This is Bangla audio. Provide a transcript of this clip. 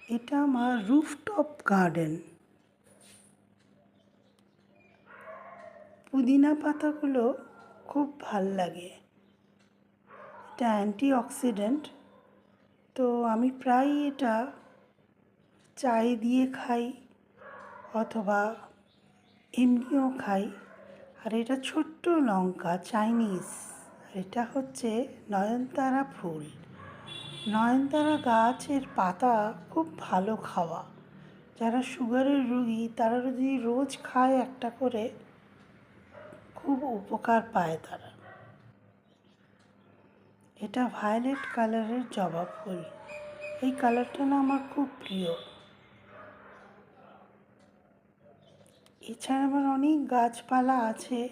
এটা আমার রুফটপ গার্ডেন। পুদিনা পাতাগুলো খুব ভাল লাগে। এটা অ্যান্টিঅক্সিডেন্ট, তো আমি প্রায় এটা চায়ে দিয়ে খাই অথবা এমনিও খাই। আর এটা ছোট্ট লঙ্কা, চাইনিজ। আর এটা হচ্ছে নয়নতারা ফুল। নয়নতারা গাছের পাতা খুব ভালো খাওয়া। যারা সুগারের রোগী তারা যদি রোজ খায় একটা করে, খুব উপকার পায় তারা। এটা ভায়োলেট কালারের জবা ফুল। এই কালারটা না আমার খুব প্রিয়। এছাড়া আমার অনেক গাছপালা আছে,